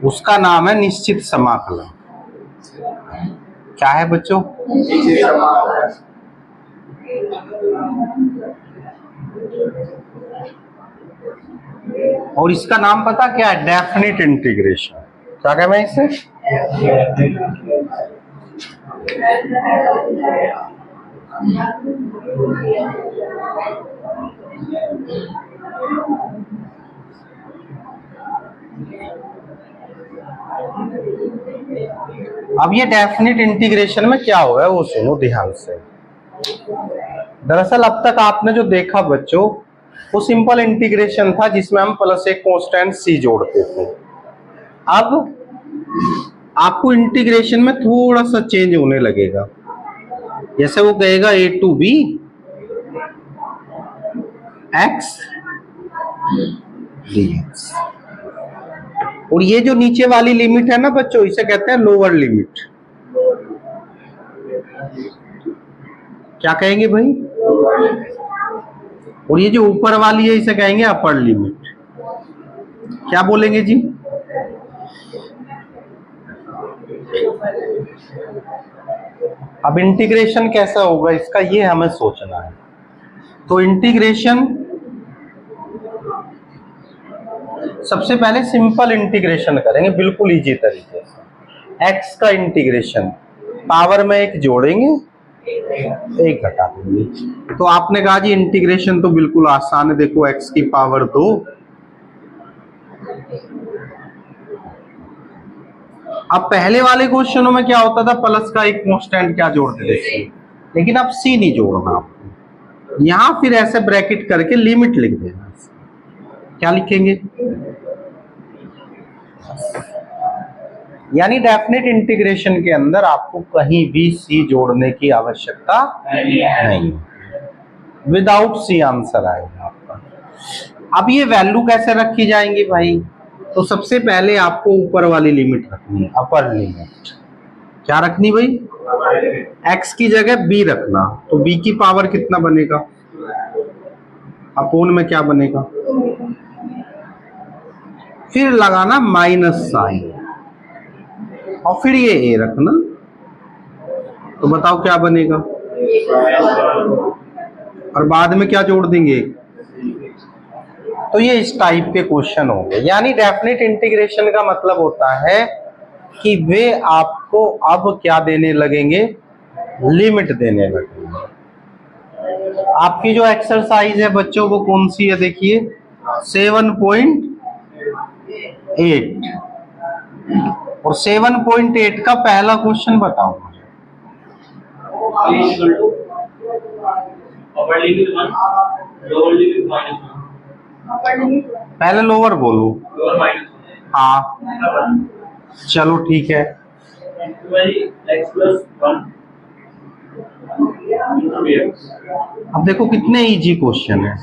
उसका नाम है निश्चित समाकलन। क्या है बच्चों? और इसका नाम पता क्या है? Definite integration. क्या कहना है इसे? अब ये डेफिनिट इंटीग्रेशन में क्या होगा वो सुनो ध्यान से। दरअसल अब तक आपने जो देखा बच्चों वो सिंपल इंटीग्रेशन था जिसमें हम प्लस एक कांस्टेंट सी जोड़ते थे। अब आपको इंटीग्रेशन में थोड़ा सा चेंज होने लगेगा। जैसे वो कहेगा a to B X dx, और ये जो नीचे वाली लिमिट है ना बच्चों इसे कहते हैं लोअर लिमिट। क्या कहेंगे भाई? और ये जो ऊपर वाली है इसे कहेंगे अपर लिमिट। क्या बोलेंगे जी? अब इंटीग्रेशन कैसा होगा इसका ये हमें सोचना है। तो इंटीग्रेशन सबसे पहले सिंपल इंटीग्रेशन करेंगे बिल्कुल इजी तरीके से। एक्स का इंटीग्रेशन पावर में एक जोड़ेंगे एक घटा देंगे। तो आपने कहा जी इंटीग्रेशन तो बिल्कुल आसान है, देखो एक्स की पावर 2 अब पहले वाले क्वेश्चनों में क्या होता था प्लस का एक कांस्टेंट क्या जोड़ते थे, लेकिन अब सी नहीं जोड़ना आपको। यहां फिर ऐसे ब्रैकेट करके लिमिट लिख देना। क्या लिखेंगे? यानी डेफिनेट इंटीग्रेशन के अंदर आपको कहीं भी सी जोड़ने की आवश्यकता नहीं, विदाउट सी आंसर आएगा आपका। अब ये वैल्यू कैसे रखी जाएंगी भाई? तो सबसे पहले आपको ऊपर वाली लिमिट रखनी है, अपर लिमिट। क्या रखनी भाई? एक्स की जगह बी रखना। तो बी की पावर कितना बनेगा? अपोन में क्या बनेगा? फिर लगाना माइनस साइन और फिर ये ए रखना। तो बताओ क्या बनेगा? और बाद में क्या जोड़ देंगे? तो ये इस टाइप के क्वेश्चन होंगे। यानी डेफिनेट इंटीग्रेशन का मतलब होता है कि वे आपको अब क्या देने लगेंगे? लिमिट देने लगेंगे। आपकी जो एक्सरसाइज है बच्चों को कौन सी है? देखिए 7.8 और 7.8 का पहला क्वेश्चन बताओ मुझे। पहले लोअर बोलो। हाँ चलो ठीक है। अब देखो कितने इजी क्वेश्चन है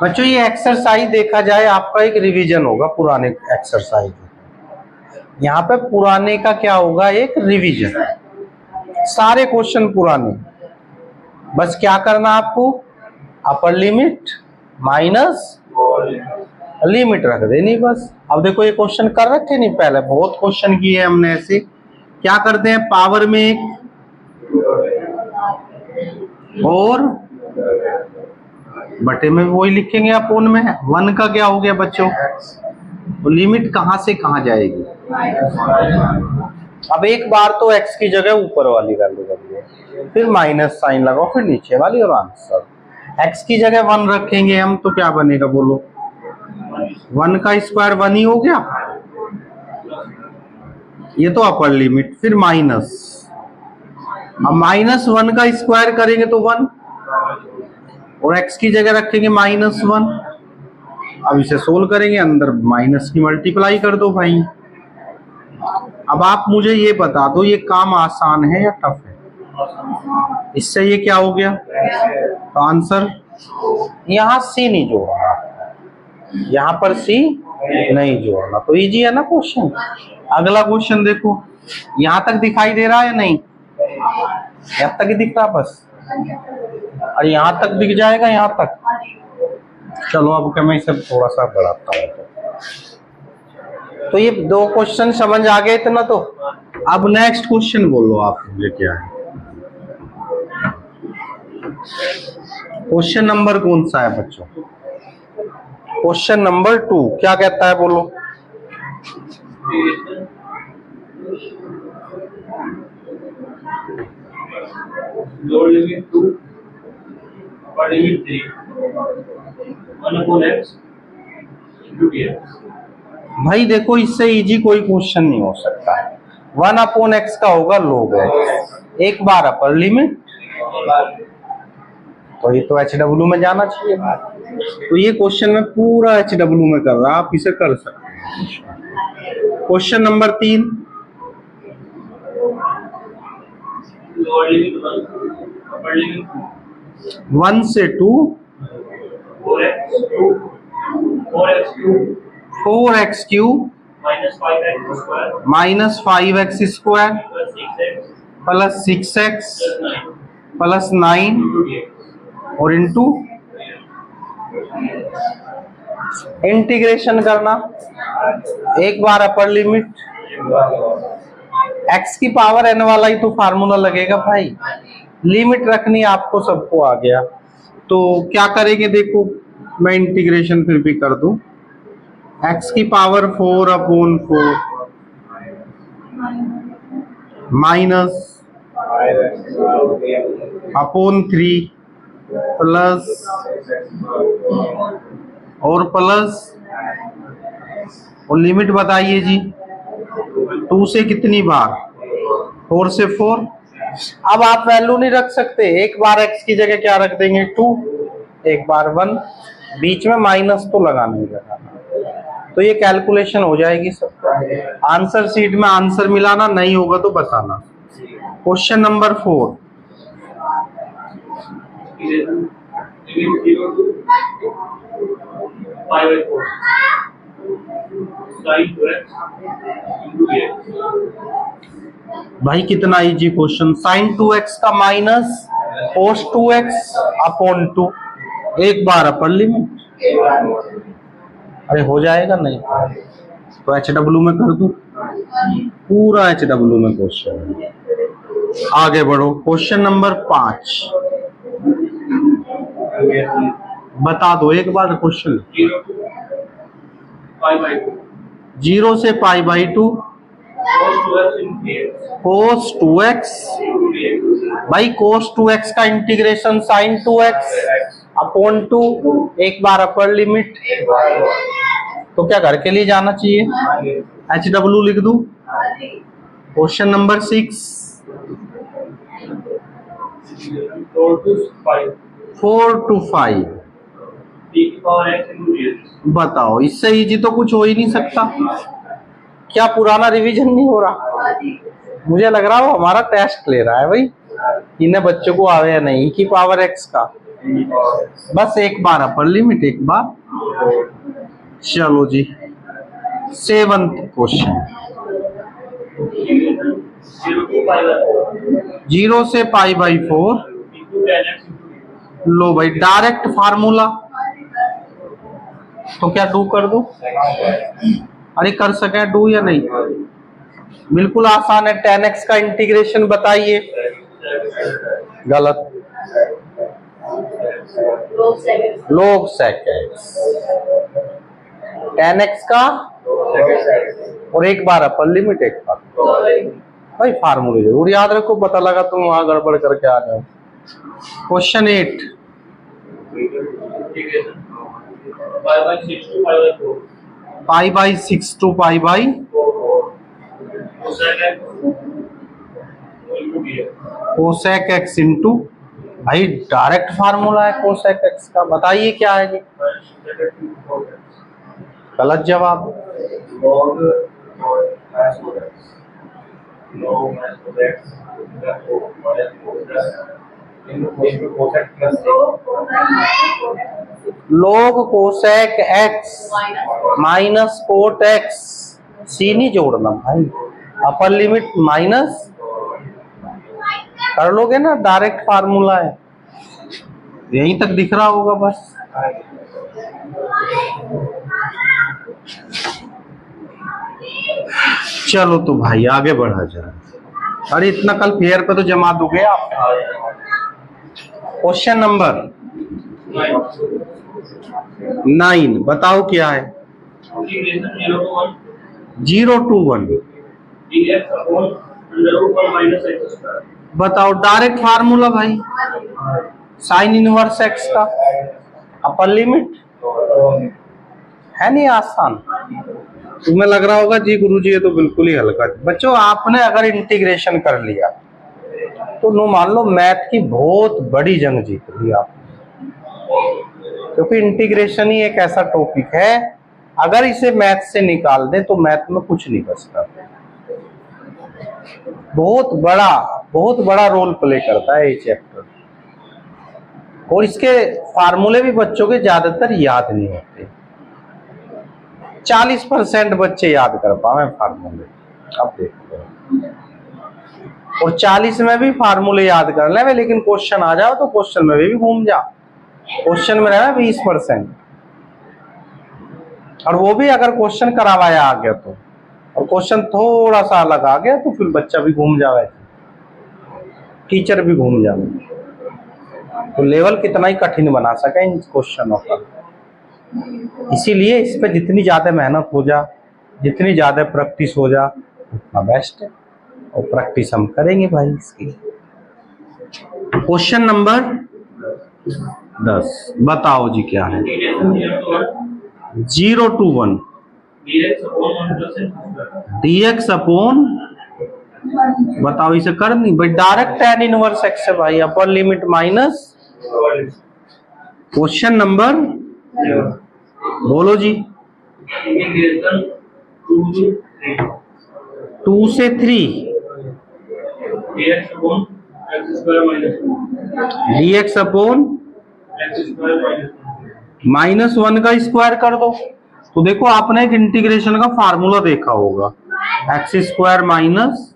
बच्चों। ये एक्सरसाइज देखा जाए आपका एक रिवीजन होगा पुराने एक्सरसाइज। यहाँ पे पुराने का क्या होगा? एक रिवीजन। सारे क्वेश्चन पुराने। बस क्या करना आपको? अपर लिमिट माइनस लिमिट रख देनी बस। अब देखो ये क्वेश्चन कर रखे नहीं, पहले बहुत क्वेश्चन किए हमने ऐसे। क्या करते हैं? पावर में एक और बटे में वही लिखेंगे अपोन में। 1 का क्या हो गया बच्चों? तो लिमिट कहां से कहां जाएगी? अब एक बार तो x की जगह ऊपर वाली वैल्यू रखिए, फिर माइनस साइन लगाओ, फिर नीचे वाली और आंसर। x की जगह 1 रखेंगे हम तो क्या बनेगा बोलो? 1 का स्क्वायर 1 ही हो गया। ये तो अपर लिमिट, फिर माइनस। अब -1 का स्क्वायर करेंगे तो 1 और x की जगह रखेंगे -1। अब इसे सोल्व करेंगे, अंदर माइनस की मल्टीप्लाई कर दो भाई। अब आप मुझे ये बता दो ये काम आसान है या टफ है? इससे ये क्या हो गया? तो आंसर यहां सी नहीं जोड़ना, यहां पर सी नहीं जोड़ना। तो इजी है ना क्वेश्चन। अगला क्वेश्चन देखो, यहां तक दिखाई दे रहा है या नहीं? यहां तक ही दिख रहा बस, और यहां तक दिख जाएगा यहां तक। चलो अब मैं इसे थोड़ा सा बढ़ाता हूँ। तो ये दो क्वेश्चन समझ आ गए इतना तो। अब नेक्स्ट क्वेश्चन बोलो आप मुझे क्या है। क्वेश्चन नंबर कौन सा है बच्चों? क्वेश्चन नंबर 2 क्या कहता है बोलो। Lower limit 2 upper limit 3 1 upon x into dx। भाई देखो इससे इजी कोई क्वेश्चन नहीं हो सकता। 1 अपॉन एक्स का होगा log x, एक बार अपर लिमिट, तो ये तो HW में जाना चाहिए। तो ये क्वेश्चन में पूरा HW में कर रहा, आप इसे कर सकते हैं। Question number 3 lower limit 1 upper limit 1 से 2 4x cube minus 5x square plus 6x plus 9 9 into dx। और इंटू इंटीग्रेशन करना, एक बार अपर लिमिट, x की पावर n वाला ही तो फार्मूला लगेगा भाई। लिमिट रखनी आपको, सबको आ गया। तो क्या करेंगे देखो, मैं इंटीग्रेशन फिर भी कर दूं। x की power 4 upon 4 minus upon 3 plus और प्लस, और लिमिट बताइए जी। 2 से कितनी बार? 4 से 4। अब आप वैल्यू नहीं रख सकते, एक बार x की जगह क्या रख देंगे 2, एक बार 1, बीच में माइनस तो लगाना ही लगाना। तो ये कैलकुलेशन हो जाएगी सबका। आंसर शीट में आंसर मिलाना, नहीं होगा तो बताना। Question number 4 limit 0 to 5/4 sin 2x into dx। भाई कितना इजी क्वेश्चन। साइन 2x का माइनस कोस 2x अपॉन 2, एक बार अपर लिमिट। अरे हो जाएगा नहीं तो HW में कर दूं, पूरा HW में क्वेश्चन। आगे बढ़ो, क्वेश्चन नंबर 5 बता दो एक बार क्वेश्चन। 0 से पाई बाई 2 कोस 2x, भाई कोस 2x का इंटीग्रेशन साइन 2x अपॉन 2, एक बार अपर लिमिट। तो क्या घर के लिए जाना चाहिए, HW लिख दूं। क्वेश्चन नंबर 6 4 to 5 बताओ, इससे इजी तो कुछ हो ही नहीं सकता। क्या पुराना रिवीजन नहीं हो रहा? मुझे लग रहा है वो हमारा टेस्ट ले रहा है भाई, इन्हें बच्चों को आवे या नहीं की पावर x का। बस एक बार अपर लिमिट, एक बार। चलो जी 7th क्वेश्चन। 0 से पाई बाई 4, लो भाई डायरेक्ट फार्मूला, तो क्या डू कर दो? अरे कर सके डू या नहीं? बिल्कुल आसान है। 10x का इंटीग्रेशन बताइए। गलत, log sec x। 10x का और एक बार अपर लिमिट, एक बार। भाई फार्मूले जरूर याद रखो, पता लगा तुम वहां गड़बड़ करके आ जाओ। Question 8 pi by 6 to pi by cosec x into, भाई डायरेक्ट फार्मूला है कोसेक x का, बताइए क्या है जी। गलत जवाब। log cosec x minus cot x, C नहीं जोड़ना भाई, अपर लिमिट माइनस कर लोगे ना, डायरेक्ट फार्मूला है। यहीं तक दिख रहा होगा बस। चलो तो भाई आगे बढ़ा जरा। अरे इतना कल फेयर पे तो जमा दोगे आप। क्वेश्चन नंबर 9 बताओ क्या है। Integration 0 to 1 dx upon under root 1 minus X square. बताओ, डायरेक्ट फार्मूला भाई, साइन इनवर्स एक्स का अपर लिमिट है। नहीं आसान, तुम्हें लग रहा होगा जी गुरुजी ये तो बिल्कुल ही हल्का। बच्चों आपने अगर इंटीग्रेशन कर लिया तो नो मान लो मैथ की बहुत बड़ी जंग जीत ली आप, क्योंकि इंटीग्रेशन ही एक ऐसा टॉपिक है अगर इसे मैथ से निकाल दे तो मैथ में कुछ नहीं बचता। बहुत बड़ा रोल प्ले करता है ये चैप्टर, और इसके फार्मूले भी बच्चों के ज्यादातर याद नहीं होते। 40% बच्चे याद कर पाए फार्मूले, अब देखो। और 40 में भी फार्मूले याद कर ले, लेकिन क्वेश्चन आ जाओ तो क्वेश्चन में भी घूम जा। क्वेश्चन में रहना 20%, और वो भी अगर क्वेश्चन करवाया आ गया तो, और क्वेश्चन थोड़ा सा अलग आ गया तो फिर बच्चा भी घूम जावे, टीचर भी घूम जावे। तो लेवल कितना ही कठिन बना सके इन क्वेश्चनों का। इसीलिए इस पे जितनी ज्यादा मेहनत हो जा, जितनी ज्यादा प्रैक्टिस हो जा, उतना बेस्ट है। और प्रैक्टिस हम करेंगे भाई इसकी। क्वेश्चन नंबर 10 बताओ जी क्या है। 0 to 1 dx अपॉन बताओ, इसे करनी भाई डायरेक्ट tan इनवर्स एक्स है भाई, upper limit minus. Question number बोलो जी। 2 से 3 dx अपॉन -1 का स्क्वायर कर दो। तो देखो आपने एक इंटीग्रेशन का फार्मूला देखा होगा, एक्स स्क्वायर माइनस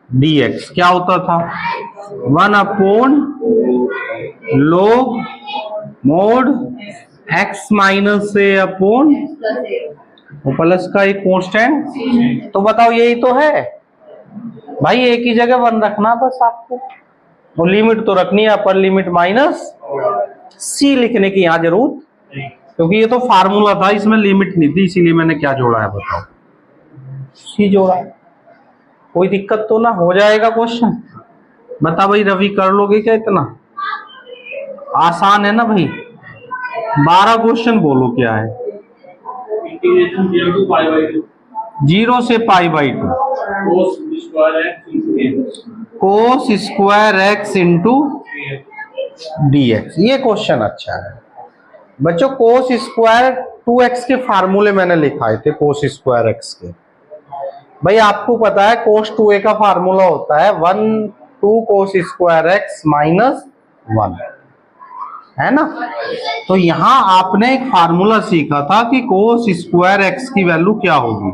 dx क्या होता था, 1 upon log mode x minus से अपॉन प्लस का एक कांस्टेंट। तो बताओ यही तो है भाई, एक ही जगह 1 रखना बस आपको, वो लिमिट तो रखनी है अपर लिमिट माइनस c लिखने की यहाँ जरूरत, क्योंकि ये तो फार्मूला था, इसमें लिमिट नहीं थी, इसीलिए मैंने क्या जोड़ा है बताओ, c जोड़ा है। कोई दिक्कत तो ना हो जाएगा क्वेश्चन। बता भाई रवि कर लोगे क्या, इतना आसान है ना भाई। 12 क्वेश्चन बोलो क्या है। 0 से π/2 cos square x into dx, ये क्वेश्चन अच्छा है बच्चों। cos स्क्वायर 2x के फार्मूले मैंने लिखाए थे, cos स्क्वायर x के। भाई आपको पता है cos 2a का फार्मूला होता है 1/2 cos स्क्वायर x माइनस 1, है ना। तो यहां आपने एक फार्मूला सीखा था कि cos स्क्वायर x की वैल्यू क्या होगी,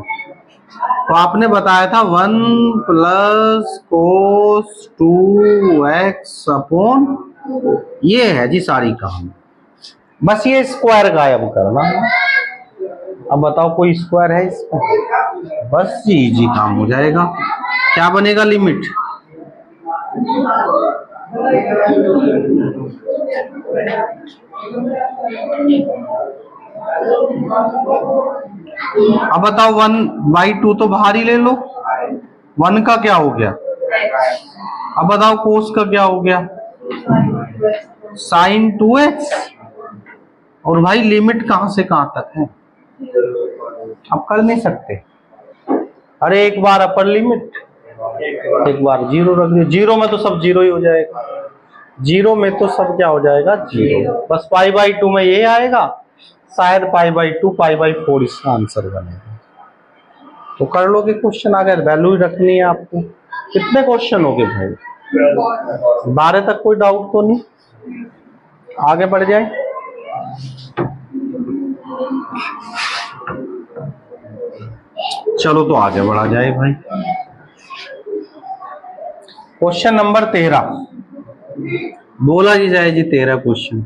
तो आपने बताया था 1 प्लस cos 2x अपॉन, ये है जी सारी कहानी। बस ये स्क्वायर गायब करना। अब बताओ कोई स्क्वायर है इसका, बस जी इजी काम हो जाएगा। क्या बनेगा लिमिट, अब बताओ 1/2 तो बाहर ही ले लो, 1 का क्या हो गया। अब बताओ कोस का क्या हो गया, साइन 2x। और भाई लिमिट कहां से कहां तक है, अब कर नहीं सकते। अरे एक बार अपर लिमिट, एक बार 0 रख दिया, 0 में तो सब 0 ही हो जाएगा, 0 में तो सब क्या हो जाएगा 0। बस π/2 में ये आएगा, शायद π/2 π/4 इसका आंसर बनेगा। तो कर लोगे क्वेश्चन, आ गया, वैल्यू ही रखनी है आपको। कितने क्वेश्चन हो गए भाई, 12 तक कोई डाउट तो नहीं, आगे बढ़ जाए। चलो तो आगे बढ़ा जाए भाई। क्वेश्चन नंबर 13 बोला जी जाए जी, 13 क्वेश्चन।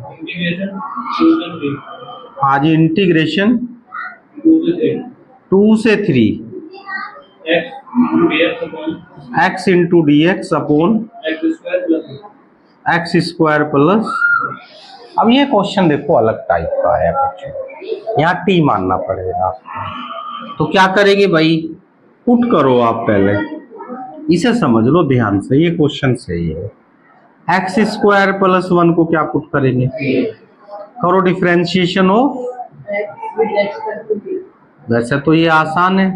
हाँ जी, इंटीग्रेशन 2 से 3 dx upon x into D x upon x square plus x square plus. अब ये क्वेश्चन देखो अलग टाइप का है बच्चों, यहाँ टी मानना पड़ेगा आपको। तो क्या करेंगे भाई, पुट करो आप पहले, इसे समझ लो ध्यान से, ये क्वेश्चन सही है। एक्स स्क्वायर प्लस 1 को क्या पुट करेंगे, करो डिफरेंशिएशन ऑफ, वैसे तो ये आसान है,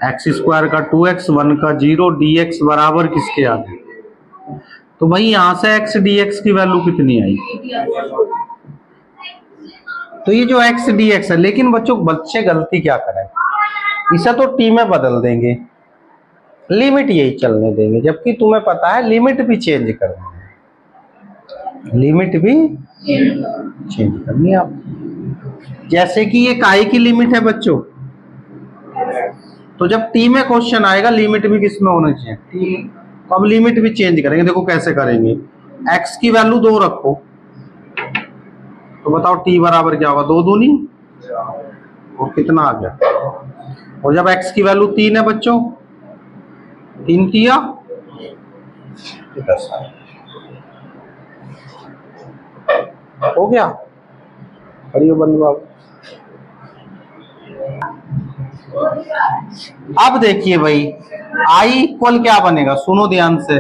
एक्स स्क्वायर का 2x, 1 का 0, dx बराबर किसके आगे। तो भाई यहां से x dx की वैल्यू कितनी आई, तो ये जो x dx है। लेकिन बच्चे गलती क्या करें, इसे तो t में बदल देंगे, लिमिट यही चलने देंगे, जबकि तुम्हें पता है लिमिट भी चेंज करनी है, लिमिट भी चेंज करनी है आप। जैसे कि ये काई की लिमिट है बच्चों, तो जब टी में क्वेश्चन आएगा लिमिट भी किस में होना चाहिए, टी में। तो अब लिमिट भी चेंज करेंगे, देखो कैसे करेंगे, x की वैल्यू 2 रखो, तो बताओ t बराबर क्या होगा, 2 दूनी और कितना आ गया, और जब x की वैल्यू 3 है बच्चों, 3 किया 10 हो गया। करिए बंधु बाबू। अब देखिए भाई i इक्वल क्या बनेगा, सुनो ध्यान से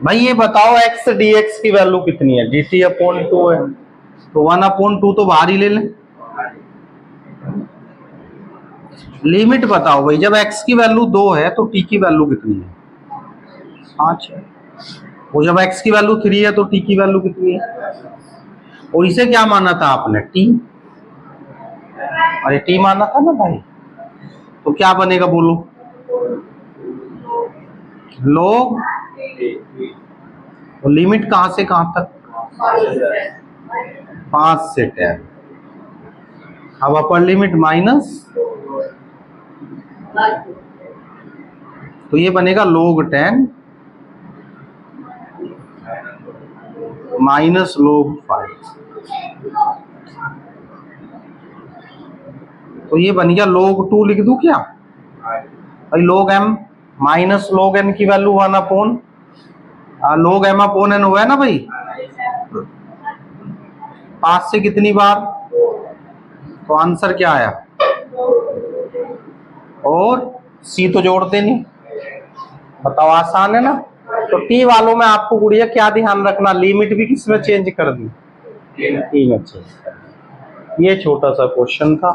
भाई, ये बताओ x dx की वैल्यू कितनी है, dt अपॉन 2 है, तो 1 अपॉन 2 तो बाहर ही ले लें। लिमिट बताओ भाई, जब x की वैल्यू 2 है तो t की वैल्यू कितनी है, 5 है, और जब x की वैल्यू 3 है तो t की वैल्यू कितनी है, और इसे क्या माना था आपने, t, अरे t माना था ना भाई। तो क्या बनेगा बोलो, log, और लिमिट कहां से कहां तक, 5 से 10। अब अपर लिमिट माइनस, तो ये बनेगा log 10 माइनस log 5, तो ये बन गया log 2, लिख दूं क्या भाई, log m minus log n की value 1 upon log m upon n हुआ है ना भाई, 5 से कितनी बार, तो आंसर क्या आया, और c तो जोड़ते नहीं, बताओ आसान है ना। तो t वालों में आपको गुड़िया क्या ध्यान रखना, लिमिट भी किसमें चेंज कर दी, t में चेंज कर दी। ये छोटा सा क्वेश्चन था।